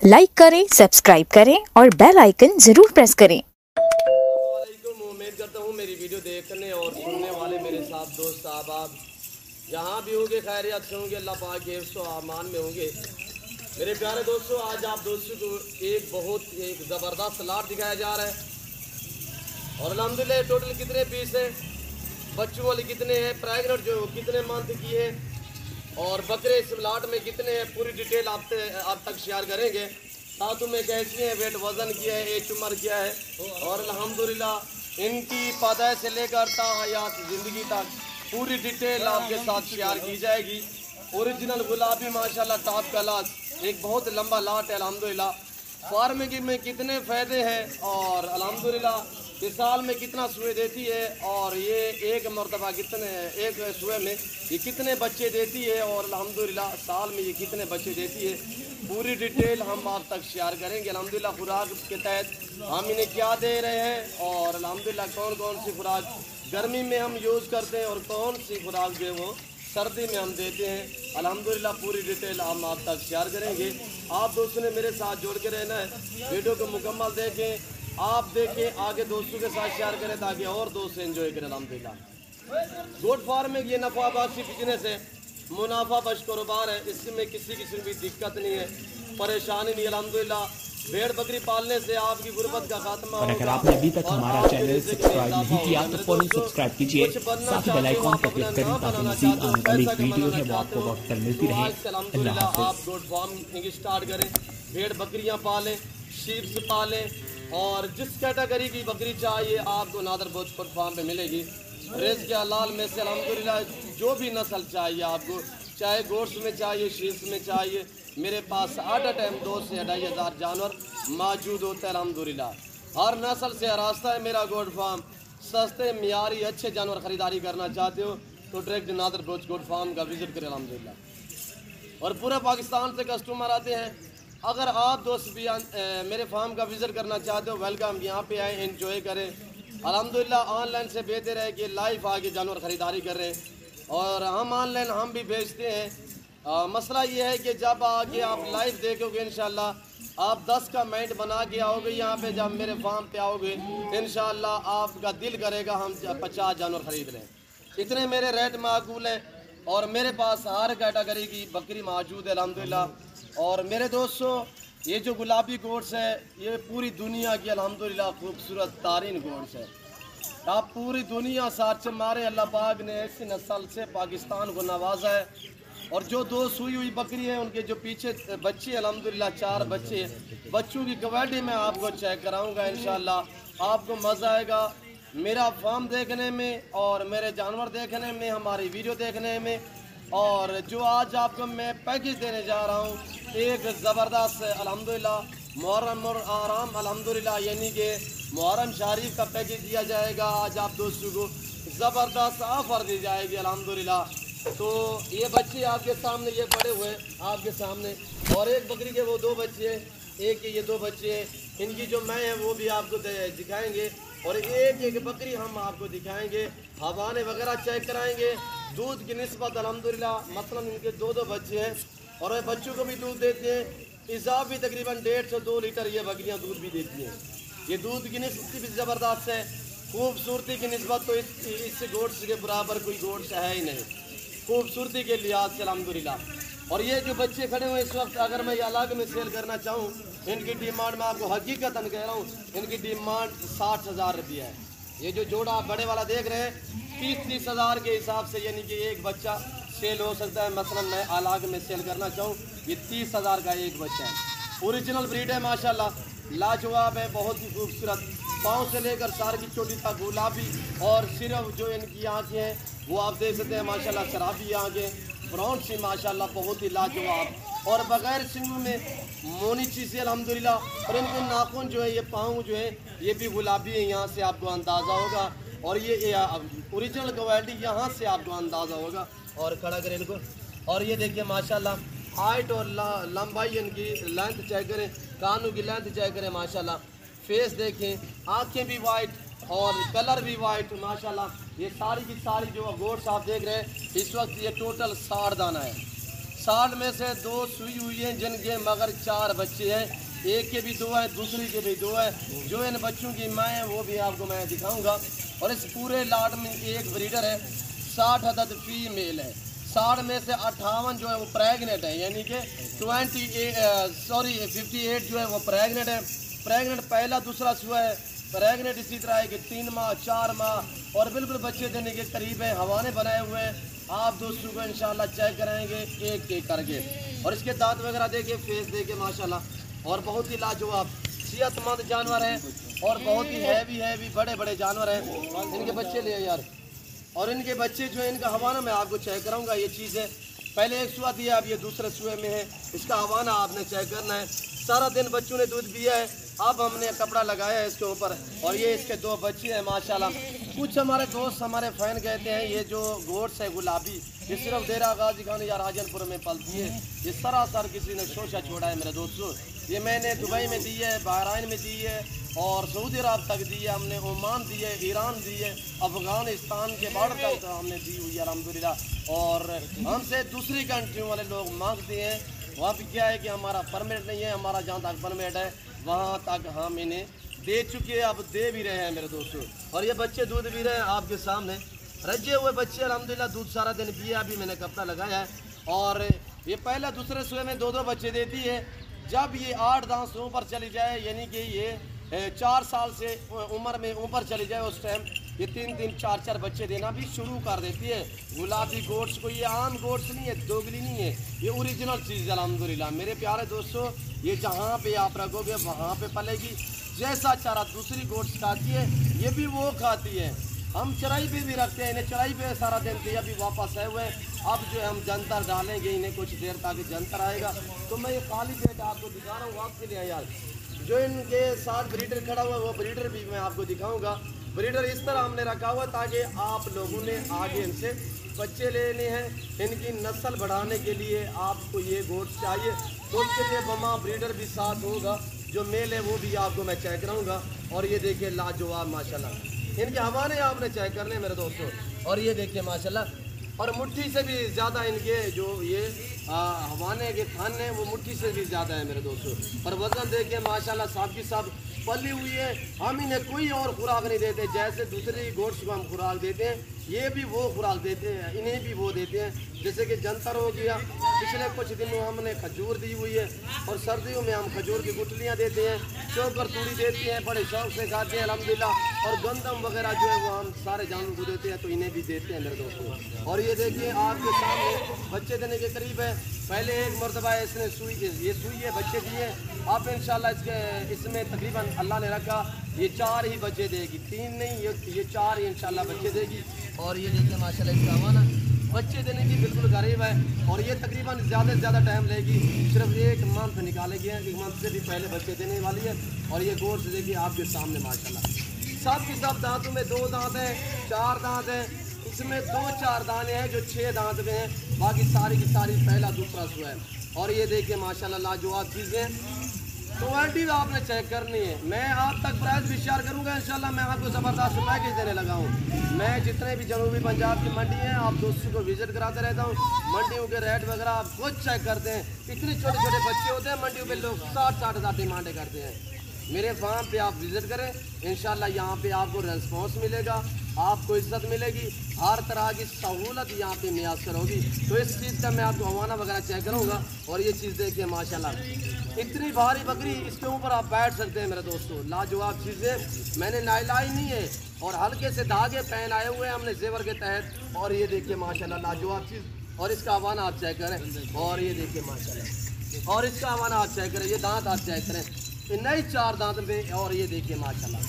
Like करें, subscribe करें और बेल आइकन जरूर प्रेस करें। उम्मीद करता हूँ मेरी वीडियो देखने और सुनने वाले मेरे साथ दोस्त आप जहाँ भी होंगे खैरियत से होंगे, अल्लाह पाक के हिफ्ज़ व अमान में होंगे। मेरे प्यारे दोस्तों, आज आप दोस्तों को एक ज़बरदस्त लाट दिखाया जा रहा है और अल्हम्दुलिल्लाह टोटल कितने पीस है, बच्चों वाले कितने हैं, प्रेगनेंट जो कितने मंथ की है और बकरे इस लाट में कितने हैं, पूरी डिटेल आप तक शेयर करेंगे। दांतों में कैसी है, वेट वज़न क्या है, एज उम्र क्या है और अल्हम्दुलिल्लाह इनकी पैदाइश से लेकर हयात ज़िंदगी तक पूरी डिटेल आपके साथ शेयर की जाएगी। ओरिजिनल गुलाबी माशाल्लाह टॉप क्लास एक बहुत लंबा लाट है। अल्हम्दुलिल्लाह फार्मिंग में कितने फ़ायदे हैं और अल्हम्दुलिल्लाह इस साल में कितना सुए देती है और ये एक मरतबा एक सुए में ये कितने बच्चे देती है और अल्हम्दुलिल्लाह साल में ये कितने बच्चे देती है, पूरी डिटेल हम आप तक शेयर करेंगे। अल्हम्दुलिल्लाह खुराक के तहत हम इन्हें क्या दे रहे हैं और अल्हम्दुलिल्लाह कौन कौन सी खुराक गर्मी में हम यूज़ करते हैं और कौन सी खुराक जो है वो सर्दी में हम देते हैं। अल्हम्दुलिल्लाह पूरी डिटेल हम आप तक शेयर करेंगे। आप दोस्तों ने मेरे साथ जोड़ के रहना है, वीडियो को मुकम्मल देखें, आप देखें, आगे दोस्तों के साथ शेयर करें ताकि और दोस्त एंजॉय करें। अल्हम्दुलिल्लाह गोट फार्म में ये नफ़ा बख्श बिजनेस है, मुनाफा बख्श कारोबार है, इसमें किसी किस्म की दिक्कत नहीं है, परेशानी नहीं। अल्हम्दुलिल्लाह भेड़ बकरी पालने से आपकी गुर्बत का खात्मा और अगर आपने अभी तक हमारा चैनल सब्सक्राइब नहीं किया तो फौरन सब्सक्राइब कीजिए, साथ ही बेल आइकन पर क्लिक करें ताकि मज़ीद आने वाली वीडियो है वो आपको वक्त पर मिलती रहे। अल्हम्दुलिल्लाह आप गोट फार्म स्टार्ट करें, भेड़ बकरियां पालें, शीप्स पालें और जिस कैटेगरी की बकरी चाहिए आपको नादर बोझ गोट फार्म पे मिलेगी। रेस के हलाल में से अल्हम्दुलिल्लाह जो भी नस्ल चाहिए आपको, चाहे गोश्त में चाहिए, शीप्स में चाहिए, मेरे पास एट अ टाइम 2 से 2,500 जानवर मौजूद होते हैं। अल्हम्दुलिल्लाह हर नस्ल से रास्ता है मेरा गोट फार्म। सस्ते मियारी अच्छे जानवर ख़रीदारी करना चाहते हो तो डायरेक्ट नादर बोझ गोट फार्म का विज़िट करें। अल्हम्दुलिल्लाह और पूरे पाकिस्तान से कस्टमर आते हैं। अगर आप दोस्त भी मेरे फार्म का विज़िट करना चाहते हो, वेलकम, यहाँ पे आए, एंजॉय करें। अल्हम्दुलिल्लाह ऑनलाइन से बेहतर है कि लाइव आके जानवर ख़रीदारी कर रहे हैं और हम ऑनलाइन हम भी बेचते हैं। मसला ये है कि जब आके आप लाइव देखोगे इंशाल्लाह आप 10 का माइंड बना के आओगे यहाँ पे, जब मेरे फार्म पे आओगे इंशाल्लाह आपका दिल करेगा हम 50 जानवर ख़रीद लें। इतने मेरे रेट माकूल हैं और मेरे पास हर कैटेगरी की बकरी मौजूद है अल्हम्दुलिल्लाह। और मेरे दोस्तों ये जो गुलाबी गोट्स है ये पूरी दुनिया की अल्हम्दुलिल्लाह खूबसूरत तारीन गोट्स है। आप पूरी दुनिया साथ से मारे, अल्लाह पाक ने ऐसी नस्ल से पाकिस्तान को नवाजा है। और जो 2 सुई हुई बकरी है उनके जो पीछे बच्चे अल्हम्दुलिल्लाह 4 बच्चे, बच्चों की क्वालिटी में आपको चेक कराऊंगा। इंशाल्लाह आपको मज़ा आएगा मेरा फार्म देखने में और मेरे जानवर देखने में, हमारी वीडियो देखने में। और जो आज आपको मैं पैकेज देने जा रहा हूँ एक ज़बरदस्त अल्हम्दुलिल्लाह मुहर्रम और आराम अल्हम्दुलिल्लाह यानी कि मुहर्रम शरीफ का पैकेज दिया जाएगा। आज आप दोस्तों को ज़बरदस्त ऑफ़र दी जाएगी अल्हम्दुलिल्लाह। तो ये बच्चे आपके सामने ये पड़े हुए आपके सामने और एक बकरी के वो 2 बच्चे, एक के ये 2 बच्चे, इनकी जो मैं है वो भी आपको दिखाएंगे और एक बकरी हम आपको दिखाएंगे, हवाने वगैरह चेक कराएंगे। दूध की निस्बत अल्हम्दुलिल्लाह मसलन इनके 2 बच्चे हैं और वे बच्चों को भी दूध देते हैं इजाफी तकरीबन 1.5 से 2 लीटर ये बकरियां दूध भी देती हैं। ये दूध की निस्बत भी ज़बरदस्त है, खूबसूरती की निस्बत तो इस गोट्स के बराबर कोई गोट्स है ही नहीं खूबसूरती के लिहाज से अल्हम्दुलिल्लाह। और ये जो बच्चे खड़े हुए इस वक्त अगर मैं ये अलग में सेल करना चाहूँ, इनकी डिमांड मैं आपको हकीकतन कह रहा हूँ, इनकी डिमांड 60,000 रुपया है। ये जो जोड़ा आप बड़े वाला देख रहे हैं 30-30 हज़ार के हिसाब से यानी कि एक बच्चा सेल हो सकता है। मसलन मैं अलग में सेल करना चाहूँ ये 30,000 का एक बच्चा है। ओरिजिनल ब्रीड है माशाल्लाह, लाजवाब है, बहुत ही खूबसूरत, पाँव से लेकर सार की चोटी तक गुलाबी और सिर्फ जो इनकी आँखें हैं वो आप देख सकते हैं माशाल्लाह शराबी आँखें, ब्राउन सी माशाल्लाह बहुत ही लाजवाब और बग़ैर सिंगों में मोनी चीज़ है अल्हम्दुलिल्लाह। और इनके नाखून जो है ये पाँव जो है ये भी गुलाबी है, यहाँ से आपको अंदाज़ा होगा और ये ओरिजिनल क्वालिटी यहाँ से आपको अंदाज़ा होगा। और खड़ा करें इनको और ये देखिए माशाल्लाह हाइट और लंबाई इनकी लेंथ चेक करें, कानों की लेंथ चेक करें माशाल्लाह, फेस देखें, आँखें भी वाइट और कलर भी वाइट माशाल्लाह। ये सारी की सारी जो गोट्स आप देख रहे हैं इस वक्त ये टोटल 60 दाना है, 60 में से 2 सुई हुई हैं जिनके मगर 4 बच्चे हैं, एक के भी 2 हैं, दूसरी के भी 2 हैं। जो इन बच्चों की माँ है वो भी आपको मैं दिखाऊंगा। और इस पूरे लाट में एक ब्रीडर है, 60 अदद फीमेल है, 60 में से 58 जो है वो प्रेगनेंट है, यानी कि 58 जो है वो प्रेगनेंट है। प्रेगनेंट पहला दूसरा सुआ है, प्रेगनेंट इसी तरह है कि 3 माह 4 माह और बिल्कुल बच्चे देने के करीब है। हवाने बनाए हुए हैं, आप दोस्तों को इंशाल्लाह चेक कराएंगे एक एक करके। और इसके दांत वगैरह देखिए, फेस देखिए माशाल्लाह, और बहुत ही लाजवाब सेहतमंद जानवर है और बहुत ही हैवी बड़े बड़े जानवर हैं। इनके बच्चे ले यार, और इनके बच्चे जो है इनका हवाना मैं आपको चेक कराऊंगा। ये चीज़ है, पहले एक सुआ दिया, अब ये दूसरे सुए में है, इसका हवाना आपने चेक करना है। सारा दिन बच्चों ने दूध पिया है, अब हमने कपड़ा लगाया है इसके ऊपर। और ये इसके 2 बच्चे हैं माशाल्लाह। कुछ हमारे दोस्त हमारे फैन कहते हैं ये जो गोट्स है गुलाबी, ये सिर्फ डेरा गाजी खान या राजनपुर में पलती है, ये सरासर किसी ने शोशा छोड़ा है मेरे दोस्तों। ये मैंने दुबई में दी है, बहराइन में दी है और सऊदी अरब तक दी है, हमने ओमान दी है, ईरान दी है, अफगानिस्तान के बॉर्डर तक हमने दी हुई है अल्हम्दुलिल्लाह। और हमसे दूसरी कंट्रियों वाले लोग मांगते हैं, वहाँ पर क्या है कि हमारा परमिट नहीं है, हमारा जहाँ तक परमिट है वहाँ तक हम इन्हें दे चुके हैं, अब दे भी रहे हैं मेरे दोस्तों। और ये बच्चे दूध भी रहे हैं आपके सामने, रजे हुए बच्चे अल्हम्दुलिल्लाह दूध सारा दिन पिए। अभी मैंने कपड़ा लगाया है और ये पहला दूसरे सुबह में 2 बच्चे देती है। जब ये 8 दांत से ऊपर चली जाए, यानी कि ये 4 साल से उम्र में ऊपर चली जाए, उस टाइम ये 3 4 बच्चे देना भी शुरू कर देती है। गुलाबी गोट्स को, ये आम गोट्स नहीं है, दोगली नहीं है, ये ओरिजिनल चीज़ है अल्हम्दुलिल्लाह। मेरे प्यारे दोस्तों, ये जहाँ पे आप रखोगे वहाँ पे पलेगी। जैसा चारा दूसरी गोट्स खाती है ये भी वो खाती है। हम चराई पे भी रखते हैं, इन्हें चराई पे सारा दिन दिया, अभी वापस आए हुए हैं। अब जो है हम जंतर डालेंगे इन्हें, कुछ देर तक जंतर आएगा। तो मैं ये खाली पेट आपको दिखा रहा हूँ आपके लिए यार। जो इनके साथ ब्रीडर खड़ा हुआ है वो ब्रीडर भी मैं आपको दिखाऊंगा। ब्रीडर इस तरह हमने रखा हुआ ताकि आप लोगों ने आगे इनसे बच्चे लेने हैं, इनकी नस्ल बढ़ाने के लिए आपको ये गोट्स चाहिए, तो उसके लिए बमा ब्रीडर भी साथ होगा। जो मेल है वो भी आपको मैं चेक कराऊंगा। और ये देखिए लाजवाब माशाल्लाह, इनके हवाने आपने चेक करने मेरे दोस्तों। और ये देखिए माशाल्लाह, और मुट्ठी से भी ज़्यादा इनके जो ये हवाने के खान हैं वो मुट्ठी से भी ज़्यादा है मेरे दोस्तों। और वज़न देखिए माशाल्लाह, सब की सब पली हुई है। हम इन्हें कोई और खुराक नहीं देते, जैसे दूसरी गोट्स को हम खुराक देते हैं ये भी वो खुराक देते हैं, इन्हें भी वो देते हैं। जैसे कि जंतर हो गया, पिछले कुछ दिनों हमने खजूर दी हुई है, और सर्दियों में हम खजूर की गुठलियाँ देते हैं, चौकर तूड़ी देते हैं, बड़े शौक से खाते हैं अल्हम्दुलिल्लाह। और गंदम वगैरह जो है वो हम सारे जानवरों को देते हैं, तो इन्हें भी देते हैं मेरे दोस्तों। और ये देखिए आपके सामने बच्चे देने के करीब है। पहले एक मरतबा इसने ये सुई है बच्चे दिए, अब इंशाल्लाह इसमें तकरीबन अल्लाह ने रखा ये 4 ही बच्चे देगी, 3 नहीं, ये 4 ही इंशाल्लाह बच्चे देगी। और ये देखिए माशाल्लाह इसका हवाना बच्चे देने की बिल्कुल करीब है। और ये तकरीबन ज़्यादा से ज़्यादा टाइम लेगी, सिर्फ 1 मंथ निकालेगी, 1 मंथ से भी पहले बच्चे देने वाली है। और ये गोट्स देखिए आपके सामने माशाल्लाह, सब के सब दांतों में 2 दांत हैं, 4 दांत हैं, इसमें 2-4 दाने हैं जो 6 दांत में हैं, बाकी सारी की सारी पहला दूसरा सुआ है। और ये देखिए माशाल्लाह लाजवाब चीज़ें। क्वालिटी तो आपने चेक करनी है। मैं आप तक प्राइस भी शेयर करूंगा इंशाल्लाह। मैं आपको ज़बरदस्त पैकेज देने लगा हूँ। मैं जितने भी जनूबी पंजाब की मंडी हैं आप दोस्तों को विजिट कराते रहता हूँ। मंडियों के रेट वगैरह आप खुद चेक करते हैं। इतने छोटे छोटे बच्चे होते हैं मंडियों में, लोग 60-60 हज़ार डिमांडें करते हैं। मेरे फार्म पे आप विज़िट करें, इंशाल्लाह यहाँ पे आपको रेस्पॉन्स मिलेगा, आपको इज्जत मिलेगी, हर तरह की सहूलत यहाँ पे मुयस्सर होगी। तो इस चीज़ का मैं आपको हवाना वगैरह चेक करूँगा। और ये चीज़ देखिए माशाल्लाह, इतनी भारी बकरी, इसके ऊपर आप बैठ सकते हैं मेरे दोस्तों। लाजवाब चीज़ें, मैंने नाइलाई नहीं है, और हल्के से धागे पहन आए हुए हैं हमने जेवर के तहत। और ये देखिए माशाल्लाह लाजवाब चीज़। और इसका हवाना आप चेक करें, और ये देखिए माशाल्लाह, और इसका हवाना आप चेक करें, ये दांत आप चेक करें, नई 4 दांत में। और ये देखिए माशाल्लाह,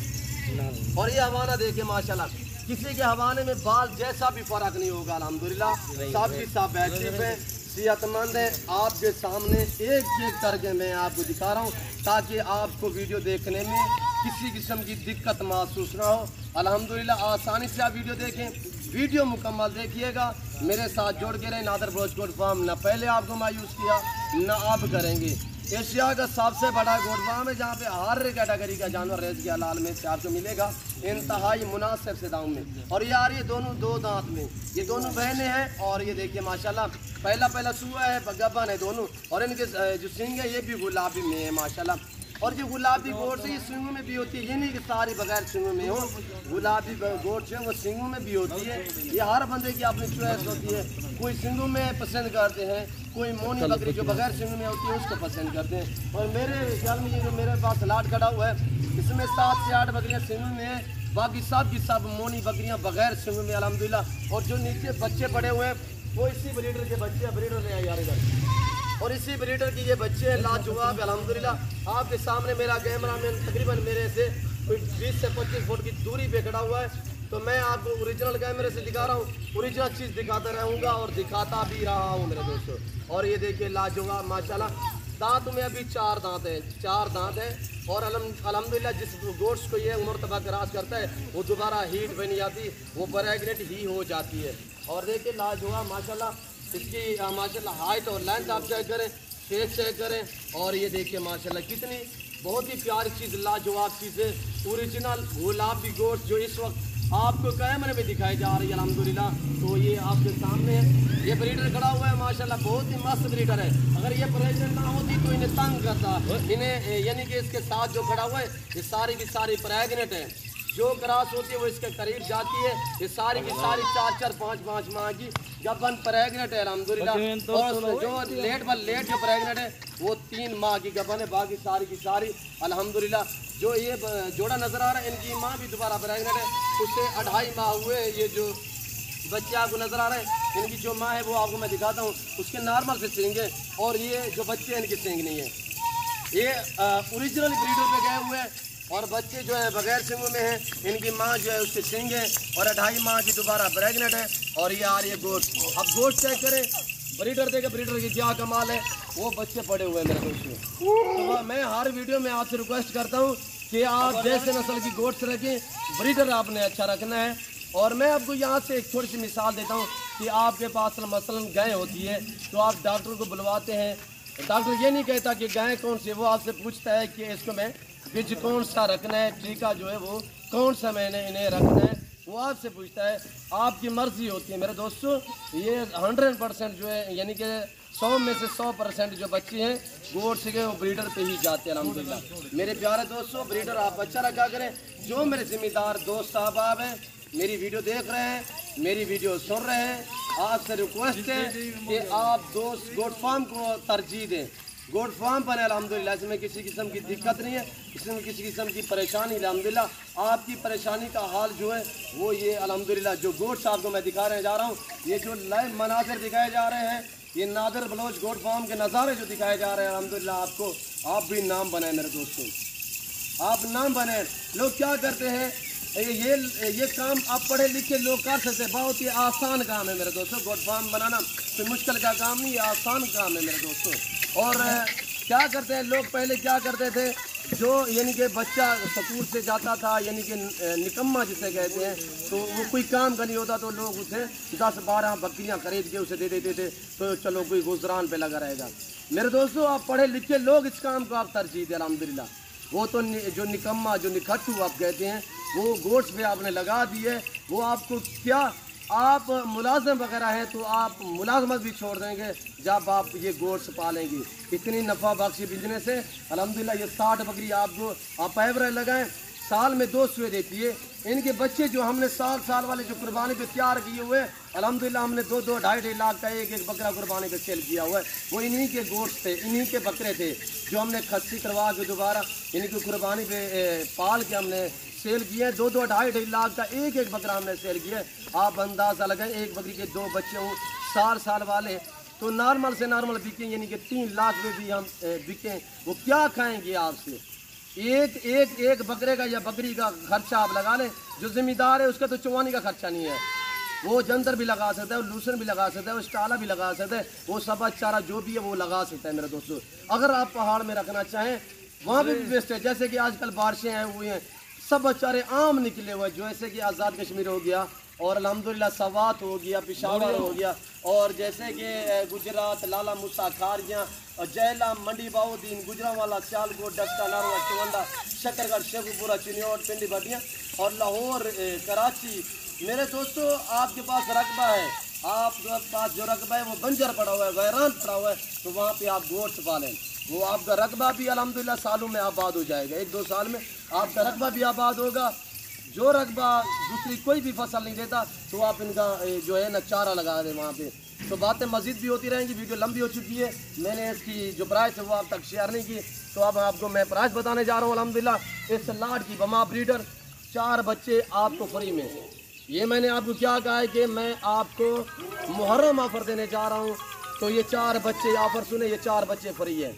और ये हवाना देखिए माशाल्लाह, किसी के हवाने में बाल जैसा भी फर्क नहीं होगा अल्हम्दुलिल्लाह। सब की सब एक्टिव है, सेहतमंद है। आपके सामने एक एक करके मैं आपको दिखा रहा हूँ ताकि आपको वीडियो देखने में किसी किस्म की दिक्कत महसूस ना हो। अल्हम्दुलिल्लाह आसानी से आप वीडियो देखें, वीडियो मुकम्मल देखिएगा, मेरे साथ जोड़ के रहें। नादर बलोच गोट फार्म ना पहले आपको मायूस किया ना आप करेंगे। एशिया का सबसे बड़ा गोट फार्म है जहाँ पे हर कैटेगरी का जानवर रेस के हलाल में से आपको मिलेगा इंतहाई मुनासिब से दाम में। और यार ये दोनों दो दांत में, ये दोनों बहनें हैं और ये देखिए माशाल्लाह पहला सूआ है, गब्बन है दोनों। और इनके जो सींग है ये भी गुलाबी में है माशाल्लाह। और जो गुलाबी गोट है ये सींगों में भी होती है, ये नहीं कि सारी बगैर सींगों में हो। गुलाबी गोट है वो सींगों में भी होती है। ये हर बंदे की अपनी चॉइस होती है, कोई सींगों में पसंद करते हैं, कोई मोनी बकरी जो बगैर सींगों में होती है उसको पसंद करते हैं। और मेरे ख्याल में ये जो मेरे पास लाट खड़ा हुआ है इसमें 7 से 8 बकरियाँ सींगों में है, बाकी सब की सब मोनी बकरियाँ बगैर सींगों में अल्हम्दुलिल्लाह। और जो नीचे बच्चे पड़े हुए हैं वो इसी ब्रीडर के बच्चे, ब्रीडर ले यार इधर, और इसी ब्रीडर की ये बच्चे लाजवाब अल्हम्दुलिल्लाह। आपके सामने मेरा कैमरा मैन तकरीबन मेरे से कोई 20 से 25 फुट की दूरी पे खड़ा हुआ है, तो मैं आपको ओरिजिनल कैमरे से दिखा रहा हूँ, ओरिजिनल चीज़ दिखाता रहूँगा और दिखाता भी रहा हूँ मेरे दोस्तों। और ये देखिए लाजवाब माशाल्लाह, दांत में अभी 4 दांत है, 4 दांत है। और अल्हम्दुलिल्लाह जिस गोश्त को ये मरतबा क्रॉस करता है वो दोबारा हीट बन जाती, वो प्रेग्नेंट ही हो जाती है। और देखिए लाजवाब माशाल्लाह, इसकी माशाल्लाह हाइट और लेंथ आप चेक करें, फेस चेक करें। और ये देखिए माशाल्लाह कितनी बहुत ही प्यारी चीज़, लाजवाब चीज़ है, ओरिजिनल गुलाबी गोश्त जो इस वक्त आपको कैमरे में दिखाई जा रही है अल्हम्दुलिल्लाह। तो ये आपके सामने है, ये ब्रीडर खड़ा हुआ है माशाल्लाह, बहुत ही मस्त ब्रीडर है। अगर ये प्रेग्नेंट ना होती तो इन्हें तंग करता, इन्हें यानी कि इसके साथ जो खड़ा हुआ है ये सारी की सारी प्रेग्नेंट है, जो क्रॉस होती है वो इसके करीब जाती है। ये सारी की सारी 4-4, 5-5 माह की गब्बन प्रेग्नेंट है अल्हम्दुलिल्लाह। और जो लेट जो प्रेग्नेंट है वो 3 माह की गब्बन है, बाकी सारी की सारी अल्हम्दुलिल्लाह। जो ये जोड़ा नज़र आ रहा है इनकी माँ भी दोबारा प्रेग्नेंट है, उससे 2.5 माह हुए। ये जो बच्चे आपको नज़र आ रहे हैं इनकी जो माँ है वो आपको मैं दिखाता हूँ, उसके नॉर्मल से सींग है, और ये जो बच्चे हैं इनकी सींग नहीं है। ये ओरिजिनल ब्रीडर पे गए हुए हैं और बच्चे जो है बगैर सींगों में हैं, इनकी माँ जो है उसके सींग है और 2.5 माह की दोबारा प्रेग्नेंट है। और ये आ रही है गोश्त, अब गोश्त चेक करें, ब्रीडर देखे ब्रीडर की क्या कमाल है, वो बच्चे पड़े हुए हैं मेरे दोस्तों। तो मैं हर वीडियो में आपसे रिक्वेस्ट करता हूँ कि आप जैसे नस्ल की गोश्त रखें, ब्रीडर आपने अच्छा रखना है। और मैं आपको यहाँ से एक थोड़ी सी मिसाल देता हूँ कि आपके पास मसलन गाय होती है तो आप डॉक्टर को बुलवाते हैं, डॉक्टर ये नहीं कहता कि गाय कौन सी, वो आपसे पूछता है कि इसको मैं बीज कौन सा रखना है, टीका जो है वो कौन सा मैंने इन्हें रखना है, वो आपसे पूछता है, आपकी मर्जी होती है मेरे दोस्तों। ये 100% जो है यानी कि 100 में से 100% जो बच्चे हैं गोश्त के वो ब्रीडर पे ही जाते हैं अल्हम्दुलिल्लाह। मेरे प्यारे दोस्तों, ब्रीडर आप अच्छा रखा करें। जो मेरे जिम्मेदार दोस्त अहबाब हैं मेरी वीडियो देख रहे हैं, मेरी वीडियो सुन रहे हैं, आपसे रिक्वेस्ट है कि आप दोस्त गोट फार्म को तरजीह दें। गोट फार्म पर अल्हम्दुलिल्लाह इसमें किसी किस्म की दिक्कत नहीं है, इसमें किसी किस्म की परेशानी अल्हम्दुलिल्लाह। आपकी परेशानी का हाल जो है वो ये अल्हम्दुलिल्लाह जो गोट आपको मैं दिखाने जा रहा हूँ, ये जो लाइव मनाज़र दिखाए जा रहे हैं, ये नादर बलोच गोट फार्म के नज़ारे जो दिखाए जा रहे हैं अल्हम्दुलिल्लाह, आपको आप भी नाम बनाए मेरे दोस्तों, आप नाम बनाए। लोग क्या करते हैं, ये काम आप पढ़े लिखे लोग कर सकते हैं, बहुत ही आसान काम है मेरे दोस्तों। गोट फार्म बनाना कोई मुश्किल का काम नहीं, ये आसान काम है मेरे दोस्तों। और क्या करते हैं लोग, पहले क्या करते थे, जो यानी कि बच्चा स्कूल से जाता था यानी कि निकम्मा जिसे कहते हैं, तो वो कोई काम का नहीं होता तो लोग उसे 10-12 बकरियां खरीद के उसे दे देते थे, तो चलो कोई गुजरान पे लगा रहेगा। मेरे दोस्तों, आप पढ़े लिखे लोग इस काम को आप तरजीह दें अल्हम्दुलिल्लाह। वो तो जो निकम्मा जो निखट्टू आप कहते हैं वो गोश्त पे आपने लगा दिए, वो आपको क्या, आप मुलाजम वगैरह हैं तो आप मुलाजमत भी छोड़ देंगे जब आप ये गोश्त पालेंगे। इतनी नफ़ा बख्शी बिजनेस है अल्हम्दुलिल्लाह। ये 60 बकरी आपको आप एवरेज लगाएं, साल में 2 सुए देती है। इनके बच्चे जो हमने साल वाले जो कुर्बानी पे तैयार किए हुए अल्हम्दुलिल्लाह, हमने 2-2, 2.5 लाख का एक बकरा कुर्बानी पे सेल किया हुआ है, वो इन्हीं के गोश्त थे, इन्हीं के बकरे थे जो हमने खस्सी करवा के दोबारा इनकी कुर्बानी पे पाल के हमने सेल किया है। 2-2, 2.5 लाख का एक बकरा हमने सेल किया है। आप अंदाज़ा लगाएं, एक बकरी के 2 बच्चे हों साल वाले तो नॉर्मल से नॉर्मल बिकें, यानी कि 3 लाख में भी हम बिकें, वो क्या खाएंगे आपसे। एक बकरे का या बकरी का खर्चा आप लगा लें, जो जिम्मेदार है उसका तो चवानी का खर्चा नहीं है, वो जंतर भी लगा सकता है, वो लूसन भी लगा सकता है, वो स्टाला भी लगा सकता है, वो सबा चारा जो भी है वो लगा सकता है मेरे दोस्तों। अगर आप पहाड़ में रखना चाहें वहाँ भी बेस्ट है, जैसे कि आजकल बारिशें आई हुई हैं, सब बेचारे आम निकले हुए, जैसे कि आज़ाद कश्मीर हो गया, اور الحمدللہ سوات ہو گیا، پشاور ہو گیا، اور جیسے کہ گجرات لالا موسا کھاریاں اور جیلا منڈی باؤدین گجرانوالا سیالکوٹ ڈسکا ناروا چونڈا شکر گڑھ شیخو پورہ چنیوٹ پنڈی بھٹیاں اور لاہور کراچی۔ میرے دوستو آپ کے پاس رقبہ ہے، آپ کے پاس جو رقبہ ہے وہ بنجر پڑا ہوا ہے، ویران پڑا ہوا ہے، تو وہاں پہ آپ گوشت پالیں، وہ آپ کا رقبہ بھی الحمدللہ سالوں میں آباد ہو جائے گا، 1-2 سال میں آپ کا رقبہ بھی آباد ہوگا۔ جو رقبہ دوسری کوئی بھی فصل نہیں دیتا تو آپ ان کا جو ہے نا چارہ لگا دیں وہاں پہ۔ تو باتیں مزید بھی ہوتی رہیں گی، ویڈیو لمبی ہو چکی ہے، میں نے اس کی جو پرائس ہے وہ آپ تک شیئر نہیں کی، تو اب آپ کو میں پرائس بتانے جا رہا ہوں۔ الحمدللہ اس لاٹ کی بما بریڈر 4 بچے آپ کو فری میں، یہ میں نے آپ کو کیا کہا ہے کہ میں آپ کو محرم آفر دینے جا رہا ہوں، تو یہ 4 بچے آفر سنیں، یہ 4 بچے فری ہے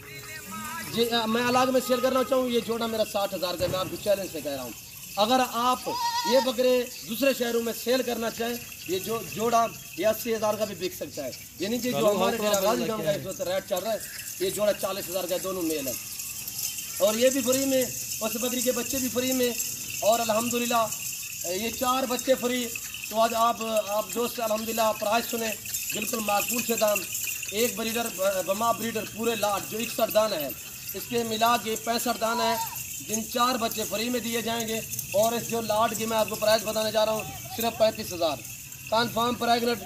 جی۔ میں الگ میں سیل کرنا چاہوں، یہ جوڑا میرا 60,000 کا، میں آپ کو چیلنج سے کہہ رہا ہوں۔ اگر آپ یہ بکرے دوسرے شہروں میں سیل کرنا چاہیں، یہ جو جوڑا یہ 80,000 کا بھی بک سکتا ہے، یعنی کہ جو ہمارے غازی گام کا اس وقت ریٹ چل رہا ہے، یہ جوڑا 40,000 کا، دونوں میل ہے، اور یہ بھی فری میں، اس بکری کے بچے بھی فری میں، اور الحمدللہ یہ 4 بچے فری۔ تو آج آپ دوست الحمدللہ پرائز سنیں، بالکل معقول سے دام، ایک بریڈر بما بریڈر پورے لاٹ جو 61 دانہ ہے، اس کے ملا کے 65 دانہ ہے، جن 4 بچے فری میں دیے جائیں گے، اور اس جو لاٹ کی میں آپ کو پرائز بتانے جا رہا ہوں صرف 35,000 کنفرم پریگننٹ۔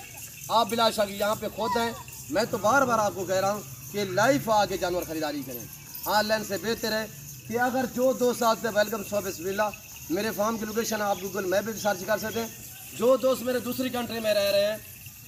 آپ بلا شک یہاں پہ خود ہیں، میں تو بار بار آپ کو کہہ رہا ہوں کہ لائف آ کے جانور خریداری کریں، آن لائن سے بہتر ہے کہ اگر جو 2 سال سے ویلکم شو بسم اللہ، میرے فارم کی لوکیشن آپ گوگل میپ پہ بھی سرچ کر سکتے ہیں۔ جو دوست میرے دوسری کنٹری میں رہ رہے ہیں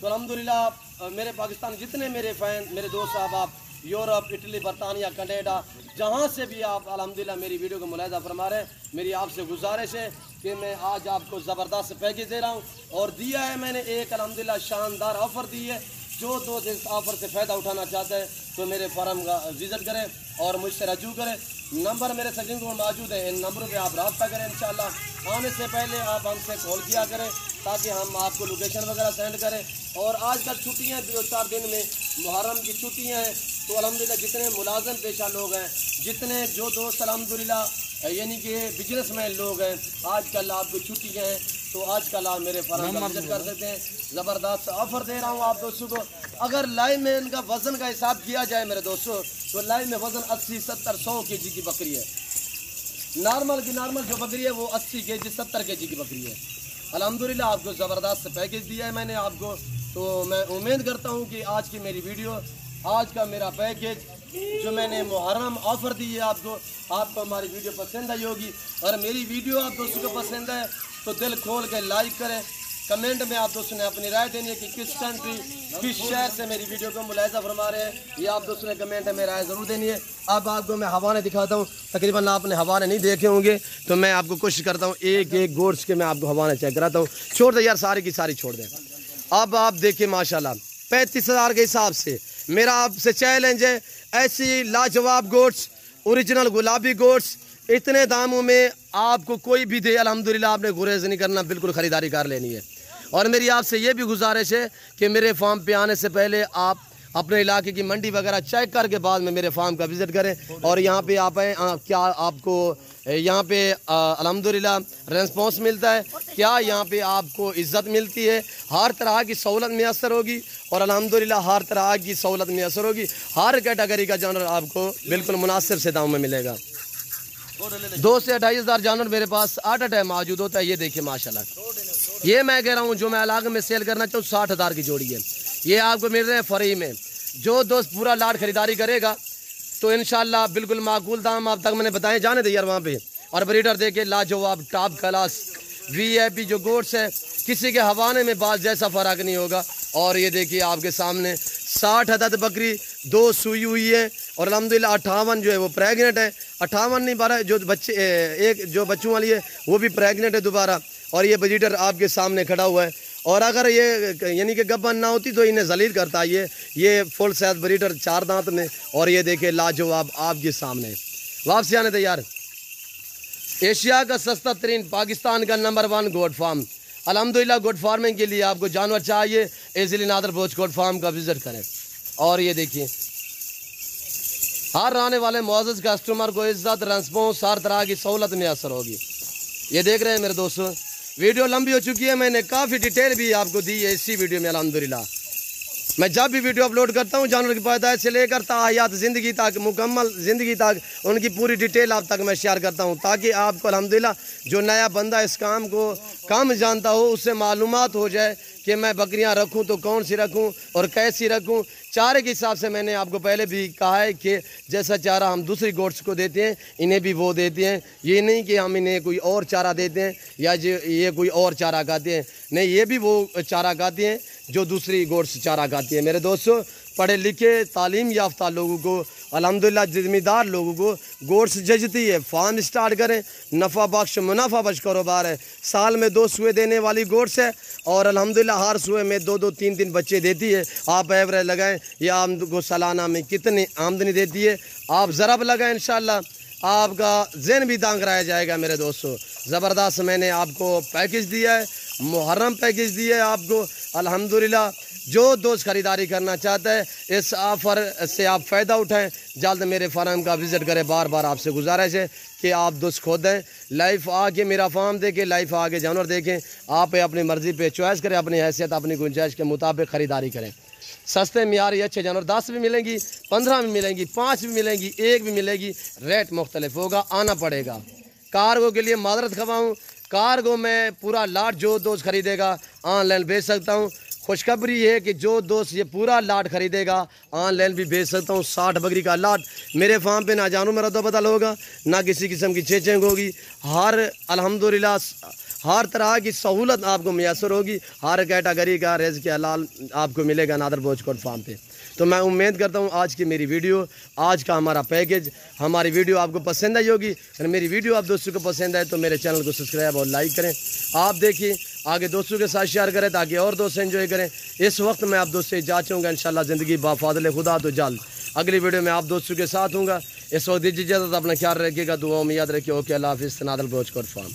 تو الحمدللہ میرے پاکستان جتنے میرے فین میرے دوست صاحب، آپ یورپ، اٹلی، برطانیہ، کینیڈا، جہاں سے بھی آپ الحمدللہ میری ویڈیو کو ملاحظہ فرما رہے ہیں، میری آپ سے گزارش ہے کہ میں آج آپ کو زبردست پیکیج دے رہا ہوں، اور دیا ہے میں نے ایک الحمدللہ شاندار آفر دی ہے۔ جو دوست اس آفر سے فائدہ اٹھانا چاہتے ہیں تو میرے فارم کا وزٹ کریں اور مجھ سے رجوع کریں۔ نمبر میرے سکرین پر موجود ہے، ان نمبروں پہ آپ رابطہ کریں، انشاءاللہ آنے سے پہلے آپ ہم سے کال کیا کریں تاکہ ہم آپ کو لوکیشن وغیرہ سینڈ کریں۔ اور آج کل چھٹیاں 2-4 دن میں محرم کی چھٹیاں ہیں، تو الحمدللہ جتنے ملازم پیشہ لوگ ہیں، جتنے جو دوست الحمدللہ یعنی کہ بزنس مین لوگ ہیں، آج کل آپ کو چھٹیاں ہیں، تو آج کل آپ میرے فارم کا وزٹ کر سکتے ہیں۔ زبردست آفر دے رہا ہوں آپ دوستوں کو۔ اگر لائیو میں ان کا وزن کا حساب کیا جائے میرے دوستوں تو لائیو میں وزن 80, 70, 100 kg کی بکری ہے۔ نارمل جو بکری ہے وہ 80 kg 70 kg کی بکری ہے۔ الحمدللہ آپ کو زبردست پیکیج دیا ہے میں نے آپ کو، تو میں امید کرتا ہوں کہ آج کی میری ویڈیو، آج کا میرا پیکیج جو میں نے محرم آفر دی ہے آپ کو ہماری ویڈیو پسند آئی ہوگی۔ اور میری ویڈیو آپ دوستوں کو پسند ہے تو دل کھول کے لائک کریں، کمنٹ میں آپ دوستوں نے اپنی رائے دینی ہے کہ کس کنٹری کس شہر سے میری ویڈیو کو ملاحظہ فرما رہے ہیں، یہ آپ دوستوں نے کمنٹ میں رائے ضرور دینی ہے۔ اب آپ کو میں حوالے دکھاتا ہوں، تقریباً آپ نے حوالے نہیں دیکھے ہوں گے تو میں آپ کو کوشش کرتا ہوں ایک گوشت کے میں آپ کو حوالے چیک کراتا ہوں۔ چھوڑ دیں یار، ساری کی ساری چھوڑ دیں۔ اب آپ دیکھیں ماشاءاللہ 35,000 کے حساب سے میرا آپ سے چیلنج ہے، ایسی لاجواب گوشت، اوریجنل گلابی گوشت اتنے داموں میں آپ کو کوئی بھی دے، الحمدللہ آپ نے گریز نہیں کرنا، بالکل خریداری کر لینی ہے۔ اور میری آپ سے یہ بھی گزارش ہے کہ میرے فارم پہ آنے سے پہلے آپ اپنے علاقے کی منڈی وغیرہ چیک کر کے بعد میں میرے فارم کا وزٹ کریں، اور یہاں پہ آپ آئیں، کیا آپ کو یہاں پہ الحمدللہ ریسپانس ملتا ہے، کیا یہاں پہ آپ کو عزت ملتی ہے، ہر طرح کی سہولت میسر ہوگی، اور الحمدللہ ہر طرح کی سہولت میسر ہوگی، ہر کیٹیگری کا جانور آپ کو بالکل مناسب سے دام میں ملے گا۔ 2 سے 2.5 ہزار جانور میرے پاس آٹا ٹائم موجود ہوتا ہے، یہ دیکھیں ماشاءاللہ۔ یہ میں کہہ رہا ہوں جو میں علاقے میں سیل کرنا چاہوں 60,000 کی جوڑی ہے، یہ آپ کو مل رہے ہیں فری میں۔ جو دوست پورا لاٹ خریداری کرے گا تو انشاءاللہ بالکل معقول دام آپ تک میں نے بتائے، جانے دے یار وہاں پہ، اور بریڈر دیکھے لاجواب ٹاپ کلاس VIP جو گوٹس ہے، کسی کے حوانے میں بعض جیسا فرق نہیں ہوگا۔ اور یہ دیکھیے آپ کے سامنے 60 عدد بکری 2 سوئی ہوئی ہے، اور الحمدللہ 58 جو ہے وہ پریگننٹ ہے، 58 نہیں 12 جو بچے ایک جو بچوں والی ہے وہ بھی پریگننٹ ہے دوبارہ، اور یہ بریڈر آپ کے سامنے کھڑا ہوا ہے۔ اور اگر یہ یعنی کہ گبن نہ ہوتی تو انہیں ذلیل کرتا ہے، یہ فل سائز بریڈر 4 دانت میں، اور یہ دیکھیں لاجواب آپ کے سامنے۔ واپسی آنے تھے یار، ایشیا کا سستا ترین، پاکستان کا نمبر 1 گوٹ فارم۔ الحمدللہ گوٹ فارمنگ کے لیے آپ کو جانور چاہیے، ایزیلی نادر بوچ گوٹ فارم کا وزٹ کریں۔ اور یہ دیکھیے ہر آنے والے معزز کسٹمر کو عزت، ریسپانس، ہر طرح کی سہولت میسر ہوگی۔ یہ دیکھ رہے ہیں میرے دوستو، वीडियो लंबी हो चुकी है, मैंने काफ़ी डिटेल भी आपको दी है इसी वीडियो में अल्हम्दुलिल्लाह। मैं जब भी वीडियो अपलोड करता हूँ जानवर की पैदाइश से लेकर ताहयात ज़िंदगी तक, मुकम्मल ज़िंदगी तक, उनकी पूरी डिटेल आप तक मैं शेयर करता हूँ, ताकि आपको अल्हम्दुलिल्लाह जो नया बंदा इस काम को कम जानता हो उससे मालूमात हो जाए कि मैं बकरियां रखूं तो कौन सी रखूं और कैसी रखूं। चारे के हिसाब से मैंने आपको पहले भी कहा है कि जैसा चारा हम दूसरी गोट्स को देते हैं इन्हें भी वो देते हैं। ये नहीं कि हम इन्हें कोई और चारा देते हैं या ये कोई और चारा खाते हैं, नहीं, ये भी वो चारा खाते हैं जो दूसरी गोट्स चारा खाती है। मेरे दोस्तों, पढ़े लिखे तालीम याफ्ता लोगों को, अल्हम्दुलिल्लाह ज़िम्मेदार लोगों को गोट्स जजती है। फार्म स्टार्ट करें, नफ़ा बख्श मुनाफा बख्श कारोबार है। साल में 2 सुए देने वाली गोट्स है और अल्हम्दुलिल्लाह हर सुए में 2-2, 3-3 बच्चे देती है। आप एवरेज लगाएं या आपको सालाना में कितनी आमदनी देती है, आप ज़रब लगाएं, इंशाअल्लाह आपका ज़हन भी दांग कराया जाएगा। मेरे दोस्तों, ज़बरदस्त मैंने आपको पैकेज दिया है, मुहर्रम पैकेज दिया है आपको अल्हम्दुलिल्लाह। जो दोस्त ख़रीदारी करना चाहता है इस ऑफ़र से आप फ़ायदा उठाएं, जल्द मेरे फार्म का विज़िट करें। बार बार आपसे गुजारिश है कि आप दोस्त खुद हैं, लाइफ आके मेरा फार्म देखें, लाइफ आके जानवर देखें, आप अपनी मर्ज़ी पे चॉइस करें, अपनी हैसियत अपनी गुंजाइश के मुताबिक ख़रीदारी करें। सस्ते मियारी अच्छे जानवर 10 भी मिलेंगी, 15 भी मिलेंगी, 5 भी मिलेंगी, 1 भी मिलेगी, रेट मुख्तलिफ होगा, आना पड़ेगा। कार्गो के लिए माजरत खवाऊँ, कार्गो में पूरा लाट जो दोस्त ख़रीदेगा ऑनलाइन भेज सकता हूँ। खुशखबरी है कि जो दोस्त ये पूरा लाट ख़रीदेगा ऑनलाइन भी भेज सकता हूँ। 60 बकरी का लाट मेरे फार्म पे ना जानू में रद्द बदल होगा, ना किसी किस्म की चेंजिंग होगी। हर अल्हम्दुलिल्लाह हर तरह की सहूलत आपको मैसर होगी, हर कैटेगरी का रिज़्क़ के हलाल आपको मिलेगा नादर बोझकोट फार्म पे। तो मैं उम्मीद करता हूँ आज की मेरी वीडियो, आज का हमारा पैकेज, हमारी वीडियो आपको पसंद आई होगी। अगर मेरी वीडियो आप दोस्तों को पसंद आए तो मेरे चैनल को सब्सक्राइब और लाइक करें। आप देखिए, आगे दोस्तों के साथ शेयर करें ताकि और दोस्त एंजॉय करें। इस वक्त मैं आप दोस्तों से जा चाहूँगा इंशाल्लाह ज़िंदगी बाफाज़िल खुदा तो जल्द अगली वीडियो में आप दोस्तों के साथ हूँगा। इस वक्त इजाज़त, अपना ख्याल रखिएगा, दुआ में याद रखिए। ओके, अल्लाह हाफ़िज़। नादर बोझकोट फार्म।